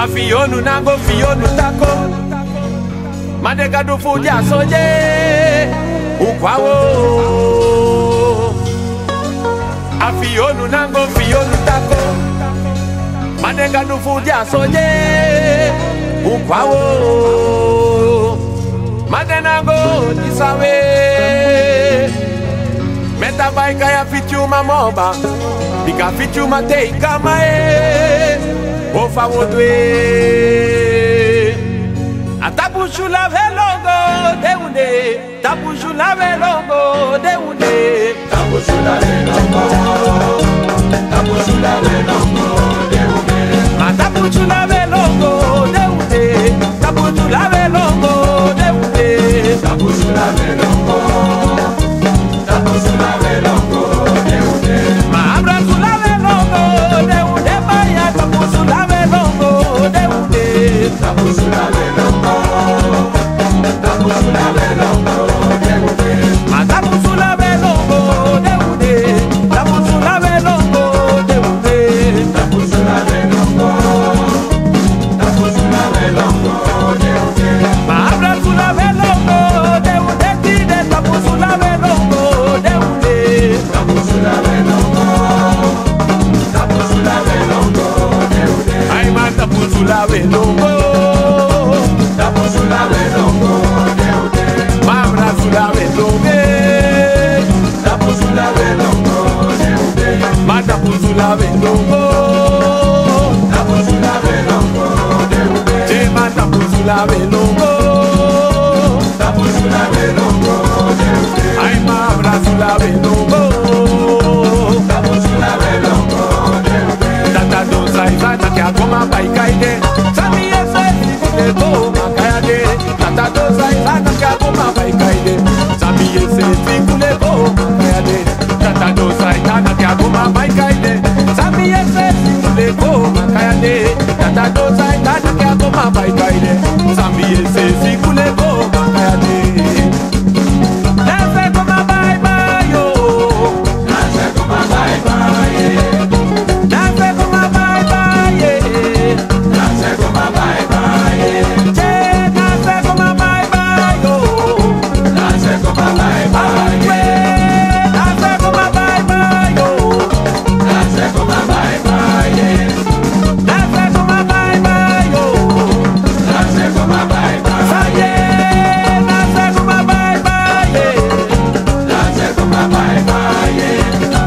Afionu nango fionu tako Madega do fuja soje Ukwawo Afionu nango fionu tako Madega do fuja soje Ukwawo Madenango disawe Meta baika ya fichuma moba Bika fichuma teika mae Ofa wodwe Atabushula velongo deunde Tabushula velongo deunde Tabushula velongo Tabushula velongo deunde Tabushula velongo deunde Tabushula velongo deunde Tabushula velongo Tabushula velongo deunde Mabrasula velongo deunde Baya tabushula velongo deunde Tabushula velongo Tabushula velongo deunde Tabushula velongo deunde Tabushula velongo deunde Tabushula velongo Tabushula velongo deunde Mabrasula velongo deunde Tide tabushula velongo deunde Tabushula velongo Tabushula velongo deunde Ay man tabushula velongo Tabushula velongo deunde Mabrasula velongo Tabushula velongo deunde Tabushula velongo Tabushula velongo deunde Tabushula velongo Tabushula velongo deunde Ay mabrasula velongo Tabushula velongo deunde Tata dosa izana que agoma baikaide Sami ese sikule go makayade Tata dosa izana que agoma baikaide Sami ese sikule go makayade Tata dosa izana que agoma baikaide Sami ese sikule go makayade Tata dosa izana que agoma baikaide Sami ese sikule go makayade Nase goma bye bye yo Nase goma bye bye Nase goma bye bye Nase goma bye bye Nase goma bye bye yo Nase goma bye bye Nase goma bye bye yo Nase goma bye bye Nase goma bye bye yo Nase goma bye bye Saye Nase goma bye bye Nase goma bye bye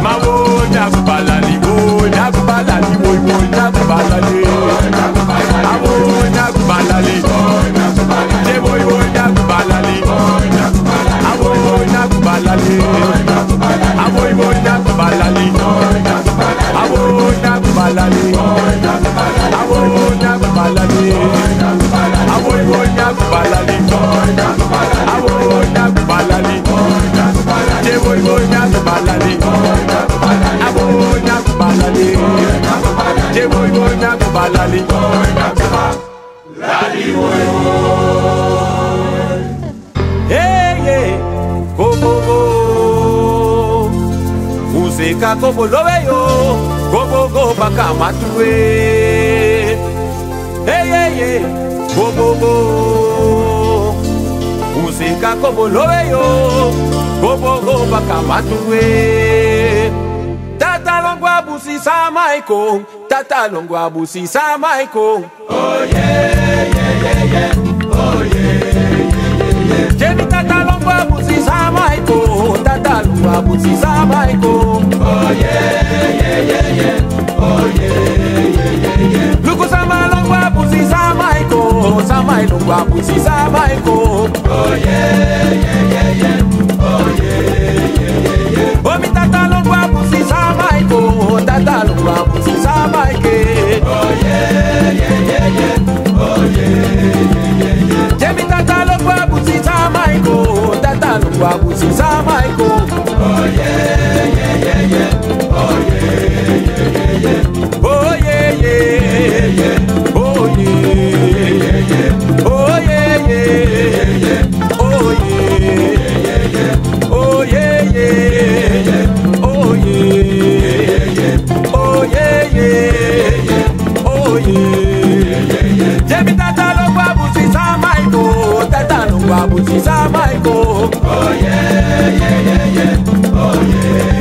Mawo nyakubalali wo nyakubalali Awo nyakubalali Je wo nyakubalali Awo nyakubalali Awo nyakubalali Awo nyakubalali Awo nyakubalali Awo nyakubalali Awo nyakubalali Je wo nyakubalali Awo nyakubalali Je wo nyakubalali Hey yeah go go go Musika kobo lowe yo go go go baka matue Hey yeah yeah go go go Musika kobo lowe yo go go go baka matue Tata longwa busi sa maiko Tata longwa busi sa maiko Oh yeah yeah yeah yeah Oh yeah Jenny tata longwa busi sa maiko Tata longwa busi sa maiko Oh yeah yeah yeah yeah Oh yeah yeah yeah yeah Luku sama longwa busi sa maiko Sama longwa busi sa maiko Oh yeah yeah yeah yeah Oh yeah yeah yeah yeah Omi tata longwa busi sa maiko Tata longwa busi sa maike Oh yeah yeah yeah yeah Oh yeah yeah yeah yeah Jenny tata longwa busi sa maiko Tata longwa busi sa maiko Oh yeah yeah yeah yeah Oh yeah yeah yeah yeah Oh yeah yeah yeah Oh yeah yeah yeah Oh yeah yeah yeah Oh yeah yeah yeah Oh yeah yeah. Jemi tata lo gba busi sa maiko, tata lo gba busi sa maiko. Oh yeah, yeah, yeah, yeah. Oh yeah.